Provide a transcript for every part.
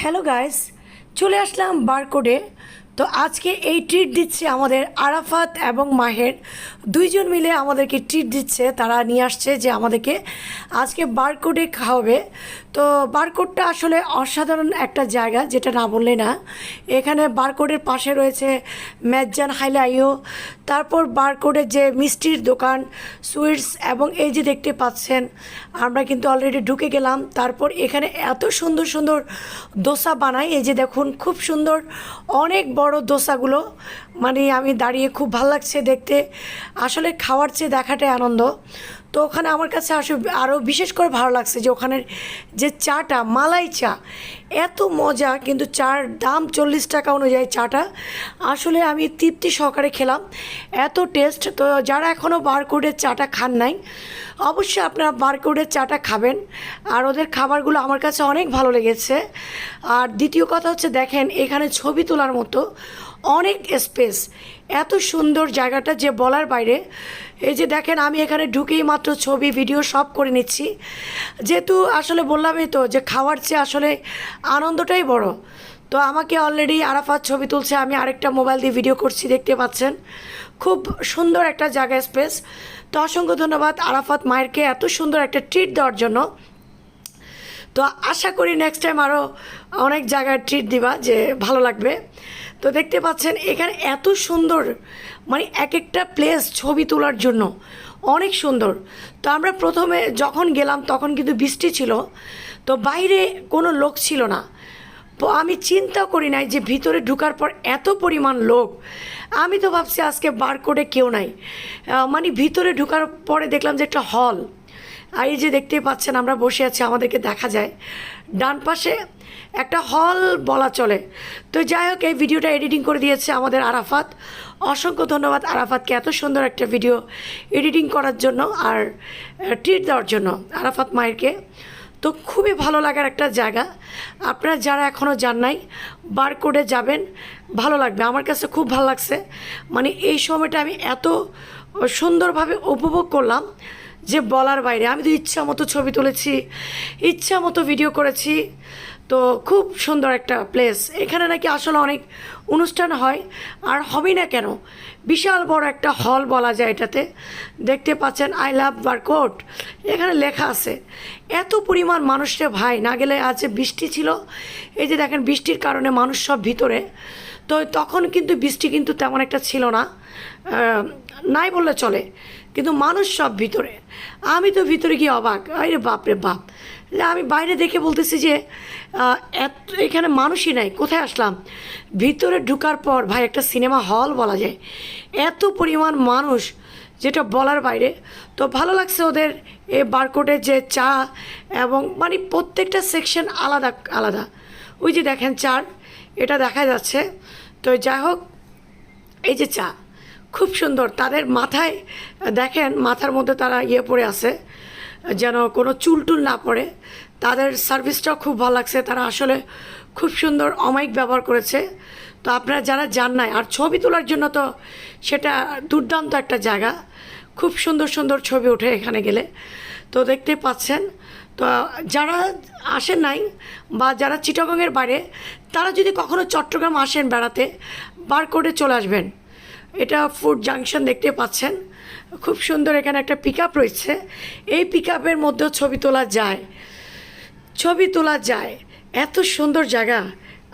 Hello guys, চলে আসলাম বারকোডে। তো আজকে এই ট্রিট দিচ্ছে আমাদের আরাফাত এবং মাহের, দুইজন মিলে আমাদেরকে ট্রিট দিচ্ছে। তারা নিয়ে আসছে যে আমাদেরকে আজকে বারকোডে খাওয়াবে। তো বারকোডটা আসলে অসাধারণ একটা জায়গা, যেটা না বললে না। এখানে বারকোডের পাশে রয়েছে ম্যাজান হাইলাইও, তারপর বারকোডের যে মিষ্টির দোকান, সুইটস, এবং এই যে দেখতে পাচ্ছেন আমরা কিন্তু অলরেডি ঢুকে গেলাম। তারপর এখানে এত সুন্দর সুন্দর দোসা বানায়, এই যে দেখুন খুব সুন্দর অনেক বড় দোসাগুলো। মানে আমি দাঁড়িয়ে খুব ভালো লাগছে দেখতে, আসলে খাওয়ার চেয়ে দেখাটাই আনন্দ। তো ওখানে আমার কাছে আরও বিশেষ করে ভালো লাগছে যে ওখানের যে চাটা, মালাই চা, এত মজা। কিন্তু চার দাম 40 টাকা অনুযায়ী চাটা আসলে আমি তৃপ্তি সহকারে খেলাম, এত টেস্ট। তো যারা এখনও বারকোডের চাটা খান নাই, অবশ্যই আপনারা বারকোডের চাটা খাবেন। আর ওদের খাবারগুলো আমার কাছে অনেক ভালো লেগেছে। আর দ্বিতীয় কথা হচ্ছে, দেখেন এখানে ছবি তোলার মতো অনেক স্পেস, এত সুন্দর জায়গাটা যে বলার বাইরে। এই যে দেখেন আমি এখানে ঢুকেই মাত্র ছবি ভিডিও সব করে নিচ্ছি, যেহেতু আসলে বললামই তো যে খাওয়ার চেয়ে আসলে আনন্দটাই বড়। তো আমাকে অলরেডি আরাফাত ছবি তুলছে, আমি আরেকটা মোবাইল দিয়ে ভিডিও করছি, দেখতে পাচ্ছেন। খুব সুন্দর একটা জায়গা, স্পেস। তো অসংখ্য ধন্যবাদ আরাফাত মায়েরকে এত সুন্দর একটা ট্রিট দেওয়ার জন্য। তো আশা করি নেক্সট টাইম আরও অনেক জায়গায় ট্রিট দিবা, যে ভালো লাগবে। তো দেখতে পাচ্ছেন এখানে এত সুন্দর, মানে এক একটা প্লেস ছবি তোলার জন্য অনেক সুন্দর। তো আমরা প্রথমে যখন গেলাম তখন কিন্তু বৃষ্টি ছিল, তো বাইরে কোনো লোক ছিল না। তো আমি চিন্তা করি নাই যে ভিতরে ঢোকার পর এত পরিমাণ লোক। আমি তো ভাবছি আজকে বারকোডে কেউ নাই, মানে ভিতরে ঢোকার পরে দেখলাম যে একটা হল। আর এই যে দেখতেই পাচ্ছেন আমরা বসে আছি, আমাদেরকে দেখা যায় ডান পাশে একটা হল বলা চলে। তো যাই হোক, এই ভিডিওটা এডিটিং করে দিয়েছে আমাদের আরাফাত। অসংখ্য ধন্যবাদ আরাফাতকে এত সুন্দর একটা ভিডিও এডিটিং করার জন্য আর ট্রিট দেওয়ার জন্য, আরাফাত মায়েরকে। তো খুবই ভালো লাগার একটা জায়গা। আপনারা যারা এখনও যান নাই, বারকোডে যাবেন, ভালো লাগবে। আমার কাছে খুব ভালো লাগছে, মানে এই সময়টা আমি এত সুন্দরভাবে উপভোগ করলাম যে বলার বাইরে। আমি তো ইচ্ছা মতো ছবি তুলেছি, ইচ্ছা মতো ভিডিও করেছি। তো খুব সুন্দর একটা প্লেস। এখানে নাকি আসলে অনেক অনুষ্ঠান হয়, আর হবেই না কেন, বিশাল বড় একটা হল বলা যায় এটাতে। দেখতে পাচ্ছেন আই লাভ বারকোড এখানে লেখা আছে। এত পরিমাণ মানুষরে ভাই, না গেলে আজ বৃষ্টি ছিল, এই যে দেখেন বৃষ্টির কারণে মানুষ সব ভিতরে। তো তখন কিন্তু বৃষ্টি কিন্তু তেমন একটা ছিল না, নাই বললে চলে, কিন্তু মানুষ সব ভিতরে। আমি তো ভিতরে গিয়ে অবাক, আরে বাপরে বাপ। আমি বাইরে দেখে বলতেছি যে এত এখানে মানুষই নাই, কোথায় আসলাম। ভিতরে ঢুকার পর ভাই একটা সিনেমা হল বলা যায়, এত পরিমাণ মানুষ, যেটা বলার বাইরে। তো ভালো লাগছে ওদের এই বারকোডের যে চা, এবং মানে প্রত্যেকটা সেকশন আলাদা আলাদা। ওই যে দেখেন চার, এটা দেখা যাচ্ছে। তো যাই হোক, এই যে চা খুব সুন্দর। তাদের মাথায় দেখেন, মাথার মধ্যে তারা পরে আছে যেন কোনো চুল টুল না পড়ে। তাদের সার্ভিসটাও খুব ভালো লাগছে, তারা আসলে খুব সুন্দর অমাইক ব্যবহার করেছে। তো আপনারা যারা যান নাই, আর ছবি তোলার জন্য তো সেটা দুর্দান্ত একটা জায়গা, খুব সুন্দর সুন্দর ছবি ওঠে এখানে গেলে। তো দেখতে পাচ্ছেন। তো যারা আসেন নাই, বা যারা চিটাগংয়ের বাইরে, তারা যদি কখনো চট্টগ্রাম আসেন বেড়াতে, বারকোডে চলে আসবেন। এটা ফুড জাংশন দেখতে পাচ্ছেন, খুব সুন্দর। এখানে একটা পিক আপ রয়েছে, এই পিক আপের মধ্যেও ছবি তোলা যায়, ছবি তোলা যায়। এত সুন্দর জায়গা,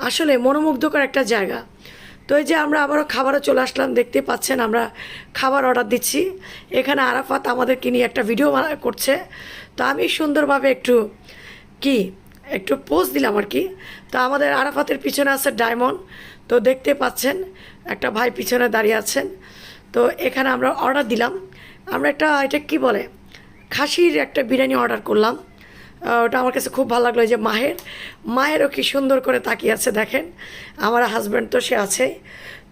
আসলে মনোমুগ্ধকর একটা জায়গা। তো এই যে আমরা আবারও খাবারও চলে আসলাম, দেখতে পাচ্ছেন আমরা খাবার অর্ডার দিচ্ছি। এখানে আরাফাত আমাদেরকে নিয়ে একটা ভিডিও করছে। তো আমি সুন্দরভাবে একটু পোজ দিলাম আর কি। তো আমাদের আরাফাতের পিছনে আছে ডায়মন্ড। তো দেখতে পাচ্ছেন একটা ভাই পিছনে দাঁড়িয়ে আছেন। তো এখানে আমরা অর্ডার দিলাম, আমরা এটা কি বলে, খাসির একটা বিরিয়ানি অর্ডার করলাম। ওটা আমার কাছে খুব ভালো লাগলো। যে মায়েরও কি সুন্দর করে তাকিয়ে আছে, দেখেন। আমার হাজব্যান্ড তো সে আছে।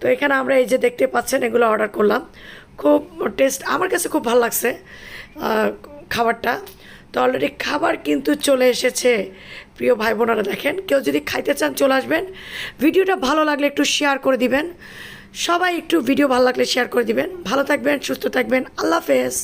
তো এখানে আমরা এই যে দেখতে পাচ্ছেন এগুলো অর্ডার করলাম, খুব টেস্ট, আমার কাছে খুব ভালো লাগছে খাবারটা। তো অলরেডি খাবার কিন্তু চলে এসেছে। প্রিয় ভাই বোনেরা, দেখেন, কেউ যদি খাইতে চান চলে আসবেন। ভিডিওটা ভালো লাগলে একটু শেয়ার করে দিবেন, সবাই একটু ভিডিও ভালো লাগলে শেয়ার করে দিবেন। ভালো থাকবেন, সুস্থ থাকবেন, আল্লাহ হাফেজ।